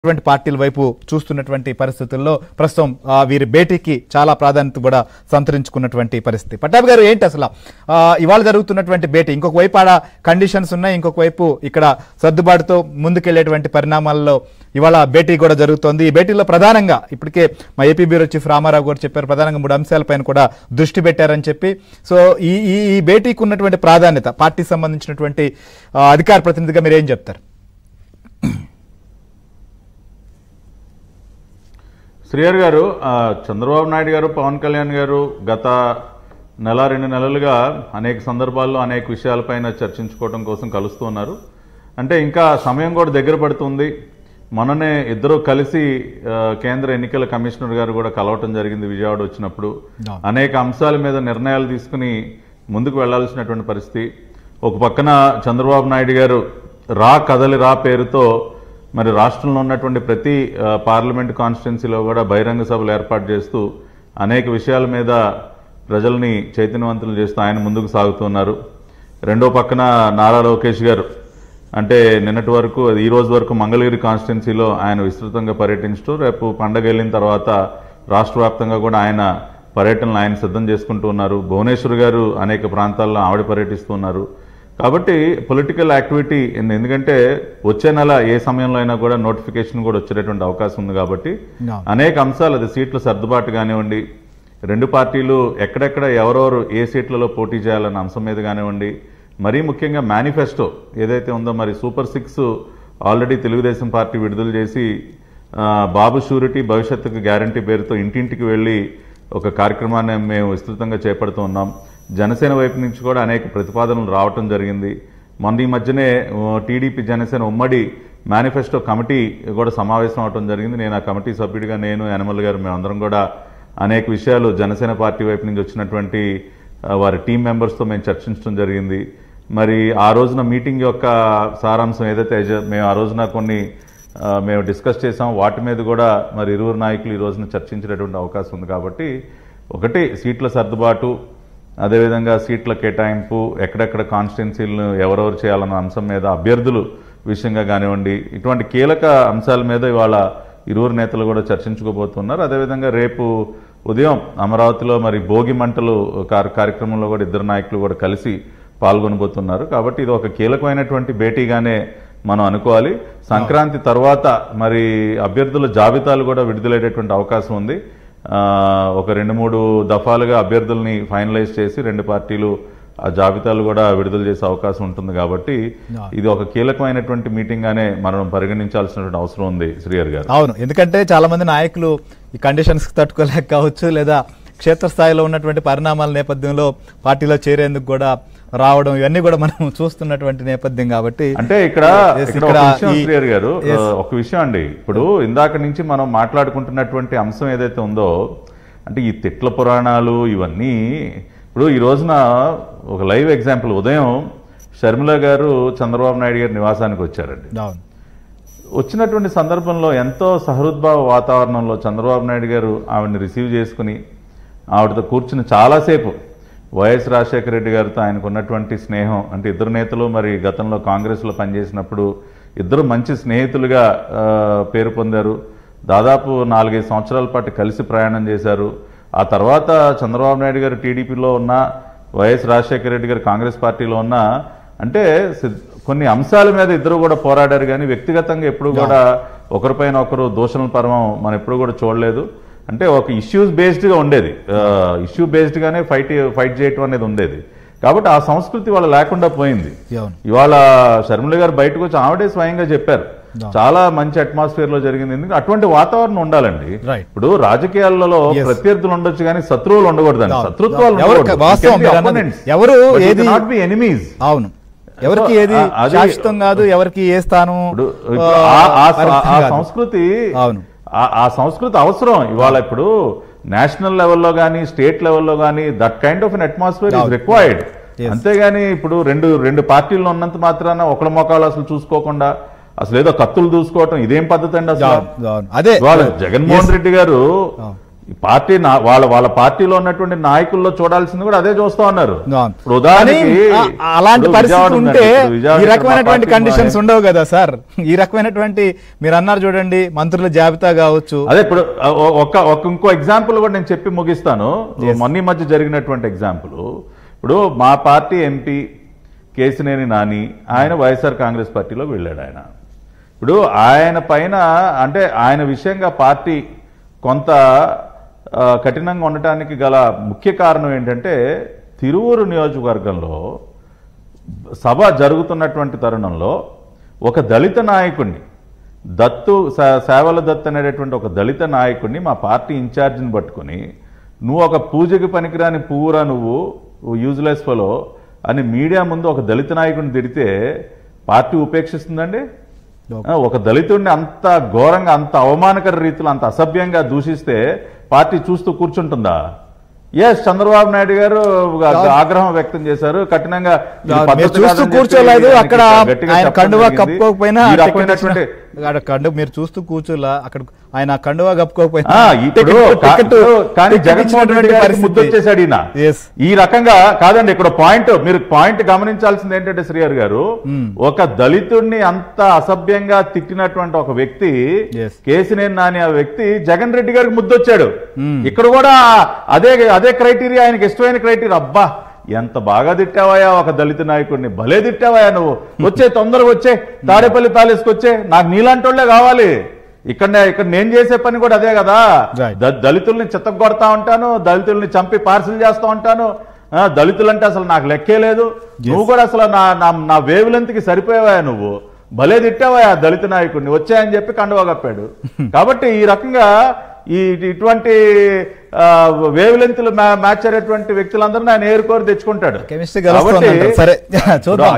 పార్టీల వైపు చూస్తున్నటువంటి పరిస్థితుల్లో ప్రస్తుతం వీరి భేటీకి చాలా ప్రాధాన్యత కూడా సంతరించుకున్నటువంటి పరిస్థితి. పట్టాభి గారు, ఏంటి అసలు ఇవాళ జరుగుతున్నటువంటి భేటీ? ఇంకొక వైపు ఆడ కండిషన్స్ ఉన్నాయి, ఇంకొక వైపు ఇక్కడ సర్దుబాటుతో ముందుకెళ్లేటువంటి పరిణామాల్లో ఇవాళ భేటీ కూడా జరుగుతోంది. ఈ భేటీలో ప్రధానంగా ఇప్పటికే మా ఏపీ బ్యూరో చీఫ్ రామారావు గారు చెప్పారు, ప్రధానంగా 3 అంశాలపైన కూడా దృష్టి పెట్టారని చెప్పి. సో ఈ భేటీకి ఉన్నటువంటి ప్రాధాన్యత, పార్టీకి సంబంధించినటువంటి అధికార ప్రతినిధిగా మీరు ఏం చెప్తారు? శ్రీహరి గారు, చంద్రబాబు నాయుడు గారు, పవన్ కళ్యాణ్ గారు గత నెల 2 నెలలుగా అనేక సందర్భాల్లో అనేక విషయాలపైన చర్చించుకోవడం కోసం కలుస్తూ ఉన్నారు. అంటే ఇంకా సమయం కూడా దగ్గర పడుతుంది. మొన్ననే ఇద్దరు కలిసి కేంద్ర ఎన్నికల కమిషనర్ గారు కూడా కలవటం జరిగింది విజయవాడ వచ్చినప్పుడు. అనేక అంశాల మీద నిర్ణయాలు తీసుకుని ముందుకు వెళ్లాల్సినటువంటి పరిస్థితి. ఒక పక్కన చంద్రబాబు నాయుడు గారు రా కదలి రా పేరుతో మరి రాష్ట్రంలో ఉన్నటువంటి ప్రతి పార్లమెంట్ కాన్స్టిట్యున్సీలో కూడా బహిరంగ సభలు ఏర్పాటు చేస్తూ అనేక విషయాల మీద ప్రజల్ని చైతన్యవంతులు చేస్తూ ఆయన ముందుకు సాగుతున్నారు. రెండో పక్కన నారా లోకేష్ గారు అంటే నిన్నటి వరకు, ఈ రోజు వరకు మంగళగిరి కాన్స్టిట్యున్సీలో ఆయన విస్తృతంగా పర్యటించడం, రేపు పండగ వెళ్ళిన తర్వాత రాష్ట్ర వ్యాప్తంగా కూడా ఆయన పర్యటనలు ఆయన సిద్ధం చేసుకుంటూ ఉన్నారు. భువనేశ్వర్ గారు అనేక ప్రాంతాల్లో ఆవిడ పర్యటిస్తున్నారు. కాబట్టి పొలిటికల్ యాక్టివిటీ, ఎందుకంటే వచ్చే నెల ఏ సమయంలో అయినా కూడా నోటిఫికేషన్ కూడా వచ్చేటటువంటి అవకాశం ఉంది. కాబట్టి అనేక అంశాలు, అది సీట్ల సర్దుబాటు కానివ్వండి, రెండు పార్టీలు ఎక్కడెక్కడ ఎవరెవరు ఏ సీట్లలో పోటీ చేయాలన్న అంశం మీద కానివ్వండి, మరీ ముఖ్యంగా మేనిఫెస్టో ఏదైతే ఉందో, మరి సూపర్ 6 ఆల్రెడీ తెలుగుదేశం పార్టీ విడుదల చేసి బాబు షూరిటీ భవిష్యత్తుకు గ్యారంటీ పేరుతో ఇంటింటికి వెళ్ళి ఒక కార్యక్రమాన్ని మేము విస్తృతంగా చేపడుతూ ఉన్నాం. జనసేన వైపు నుంచి కూడా అనేక ప్రతిపాదనలు రావటం జరిగింది. మొన్న ఈ మధ్యనే టీడీపీ జనసేన ఉమ్మడి మేనిఫెస్టో కమిటీ కూడా సమావేశం అవడం జరిగింది. నేను ఆ కమిటీ సభ్యుడిగా, నేను యనమల గారు, మేమందరం కూడా అనేక విషయాలు జనసేన పార్టీ వైపు నుంచి వచ్చినటువంటి వారి టీం మెంబర్స్తో మేము చర్చించడం జరిగింది. మరి ఆ రోజున మీటింగ్ యొక్క సారాంశం ఏదైతే మేము ఆ రోజున మేము డిస్కస్ చేసాం, వాటి మీద కూడా మరి ఇరువురు నాయకులు ఈ రోజున చర్చించేటటువంటి అవకాశం ఉంది. కాబట్టి ఒకటి సీట్ల సర్దుబాటు, అదేవిధంగా సీట్ల కేటాయింపు, ఎక్కడెక్కడ కాన్స్టిట్యున్సీలను ఎవరెవరు చేయాలన్న అంశం మీద, అభ్యర్థులు విషయంగా కానివ్వండి, ఇటువంటి కీలక అంశాల మీద ఇవాళ ఇరువురు నేతలు కూడా చర్చించుకోబోతున్నారు. అదేవిధంగా రేపు ఉదయం అమరావతిలో మరి భోగి మంటలు కార్యక్రమంలో కూడా ఇద్దరు నాయకులు కూడా కలిసి పాల్గొనబోతున్నారు. కాబట్టి ఇది ఒక కీలకమైనటువంటి భేటీగానే మనం అనుకోవాలి. సంక్రాంతి తర్వాత మరి అభ్యర్థుల జాబితాలు కూడా విడుదలయ్యేటటువంటి అవకాశం ఉంది. ఒక 2-3 దఫాలుగా అభ్యర్థుల్ని ఫైనలైజ్ చేసి రెండు పార్టీలు ఆ జాబితాలు కూడా విడుదల చేసే అవకాశం ఉంటుంది. కాబట్టి ఇది ఒక కీలకమైనటువంటి మీటింగ్ గానే మనం పరిగణించాల్సినటువంటి అవసరం ఉంది శ్రీహరి గారు. అవును, ఎందుకంటే చాలా మంది నాయకులు ఈ కండిషన్స్ తట్టుకోలేక కావచ్చు, లేదా క్షేత్రస్థాయిలో ఉన్నటువంటి పరిణామాల నేపథ్యంలో పార్టీలో చేరేందుకు కూడా రావడం, ఇవన్నీ కూడా మనం చూస్తున్నటువంటి నేపథ్యం. కాబట్టి అంటే ఇక్కడ శ్రీహరి గారు ఒక విషయం అండి, ఇప్పుడు ఇందాక నుంచి మనం మాట్లాడుకుంటున్నటువంటి అంశం ఏదైతే ఉందో, అంటే ఈ తిట్ల పురాణాలు ఇవన్నీ, ఇప్పుడు ఈ రోజున ఒక లైవ్ ఎగ్జాంపుల్, ఉదయం షర్మిల గారు చంద్రబాబు నాయుడు గారి నివాసానికి వచ్చారండి. వచ్చినటువంటి సందర్భంలో ఎంతో సహృద్భావ వాతావరణంలో చంద్రబాబు నాయుడు గారు ఆవిడని రిసీవ్ చేసుకుని ఆవిడతో కూర్చుని చాలాసేపు వైఎస్ రాజశేఖర రెడ్డి గారితో ఆయనకు ఉన్నటువంటి స్నేహం, అంటే ఇద్దరు నేతలు మరి గతంలో కాంగ్రెస్లో పనిచేసినప్పుడు ఇద్దరు మంచి స్నేహితులుగా పేరు పొందారు. దాదాపు 4-5 సంవత్సరాల పాటు కలిసి ప్రయాణం చేశారు. ఆ తర్వాత చంద్రబాబు నాయుడు గారు టీడీపీలో ఉన్న, వైఎస్ రాజశేఖర రెడ్డి గారు కాంగ్రెస్ పార్టీలో ఉన్న, అంటే కొన్ని అంశాల మీద ఇద్దరు కూడా పోరాడారు. కానీ వ్యక్తిగతంగా ఎప్పుడు కూడా ఒకరిపైన ఒకరు దూషణల పర్వం మనం ఎప్పుడు కూడా చూడలేదు. అంటే ఒక ఇష్యూస్ బేస్డ్గా ఉండేది, ఇష్యూ బేస్డ్గానే ఫైట్ చేయటం అనేది ఉండేది. కాబట్టి ఆ సంస్కృతి వాళ్ళ లేకుండా పోయింది. ఇవాళ షర్మిల గారు బయటకు వచ్చి ఆవిడే స్వయంగా చెప్పారు, చాలా మంచి అట్మాస్ఫియర్ లో జరిగింది. ఎందుకంటే అటువంటి వాతావరణం ఉండాలండి. ఇప్పుడు రాజకీయాలలో ప్రత్యర్థులు ఉండొచ్చు కానీ శత్రువులు ఉండకూడదండి. శత్రుత్వాలు ఎనిమీస్. అవును, ఎవరికి ఏది శాశ్వతం కాదు, ఎవరికి ఏ స్థానం. ఆ సంస్కృతి, అవును, ఆ సంస్కృతి అవసరం ఇవాళ. ఇప్పుడు నేషనల్ లెవెల్లో కానీ స్టేట్ లెవెల్లో కానీ that kind of an atmosphere is required. అంతేగాని ఇప్పుడు రెండు పార్టీల్లో ఉన్నంత మాత్రాన ఒకళ్ళ మొక్కలు అసలు చూసుకోకుండా అసలు ఏదో కత్తులు చూసుకోవటం ఇదేం పద్ధతి అండి? అసలు అదే జగన్మోహన్ రెడ్డి గారు పార్టీ వాళ్ళ పార్టీలో ఉన్నటువంటి నాయకుల్లో చూడాల్సింది కూడా అదే చూస్తా ఉన్నారు. ఇప్పుడు కానీ ఉదాహరణకి అలాంటి ఇప్పుడు పరిస్థితి విజయవాడ ఉంటే ఉందండి. విజయవాడ ఈ రకమైనటువంటి పార్టీ కండిషన్స్ ఉండవు కదా సార్. ఈ రకమైనటువంటి మీరు అన్నారు చూడండి, మంత్రుల జాబితా కావచ్చు. అదే ఇప్పుడు ఇంకో ఎగ్జాంపుల్ కూడా నేను చెప్పి ముగిస్తాను. మొన్న మధ్య జరిగినటువంటి ఎగ్జాంపుల్, ఇప్పుడు మా పార్టీ ఎంపీ కేసినేని నాని, ఆయన వైఎస్ఆర్ కాంగ్రెస్ పార్టీలో వెళ్ళాడు. ఆయన ఇప్పుడు ఆయన పైన అంటే ఆయన విషయంగా పార్టీ కొంత కఠినంగా ఉండటానికి గల ముఖ్య కారణం ఏంటంటే, తిరువూరు నియోజకవర్గంలో సభ జరుగుతున్నటువంటి తరుణంలో ఒక దళిత నాయకుడిని, సేవల దత్తు అనేటటువంటి ఒక దళిత నాయకుడిని మా పార్టీ ఇన్ఛార్జిని పట్టుకుని, నువ్వు ఒక పూజకి పనికిరాని పువ్వురా, నువ్వు యూజ్లెస్ ఫెలో అని మీడియా ముందు ఒక దళిత నాయకుడిని తిడితే పార్టీ ఉపేక్షిస్తుందండి? ఒక దళితుడిని అంత ఘోరంగా, అంత అవమానకర రీతిలో, అంత అసభ్యంగా దూషిస్తే పార్టీ చూస్తూ కూర్చుంటుందా? చంద్రబాబు నాయుడు గారు ఆగ్రహం వ్యక్తం చేశారు కఠినంగా. చూస్తూ కూర్చోలేదు, అక్కడ ఆయన కండువా కప్పుకోకపోయినా మీరు చూస్తూ కూర్చోలా, అక్కడ ఆయన కండువా కప్పుకోకపోయినా కానీ జగన్మోహన్ రెడ్డి గారికి ముద్దొచ్చేసాడు ఈయన. ఈ రకంగా కాదండి. ఇక్కడ మీరు పాయింట్ గమనించాల్సింది ఏంటంటే శ్రీహరి గారు, ఒక దళితుడిని అంత అసభ్యంగా తిట్టినటువంటి ఒక వ్యక్తి, కేసినేని నాని, ఆ వ్యక్తి జగన్ రెడ్డి గారికి ముద్దొచ్చాడు. ఇక్కడ కూడా అదే క్రైటీరియా, ఆయనకి ఇష్టమైన క్రైటీరియా. అబ్బా ఎంత బాగా తిట్టావయా ఒక దళిత నాయకుడిని, భలే తిట్టావయా నువ్వు, వచ్చే తొందరగా వచ్చే తాడేపల్లి ప్యాలెస్కి వచ్చే, నాకు నీలాంటోళ్లే కావాలి. ఇక్కడ నేను చేసే పని కూడా అదే కదా. దళితుల్ని చిత్తగొడతా ఉంటాను, దళితుల్ని చంపి పార్సిల్ చేస్తా ఉంటాను. దళితులంటే అసలు నాకు లెక్కే లేదు. నువ్వు కూడా అసలు నా వేవ్ లెంత్కి సరిపోయావా, నువ్వు భలే తిట్టావా దళిత నాయకుడిని, వచ్చాయని చెప్పి కండువా కప్పాడు. కాబట్టి ఈ రకంగా ఇటువంటి వేవ్ లెంత్లు మ్యాచ్ అయ్యేటువంటి వ్యక్తులందరూ ఆయన ఏరుకోరు తెచ్చుకుంటాడు. సరే చూద్దాం.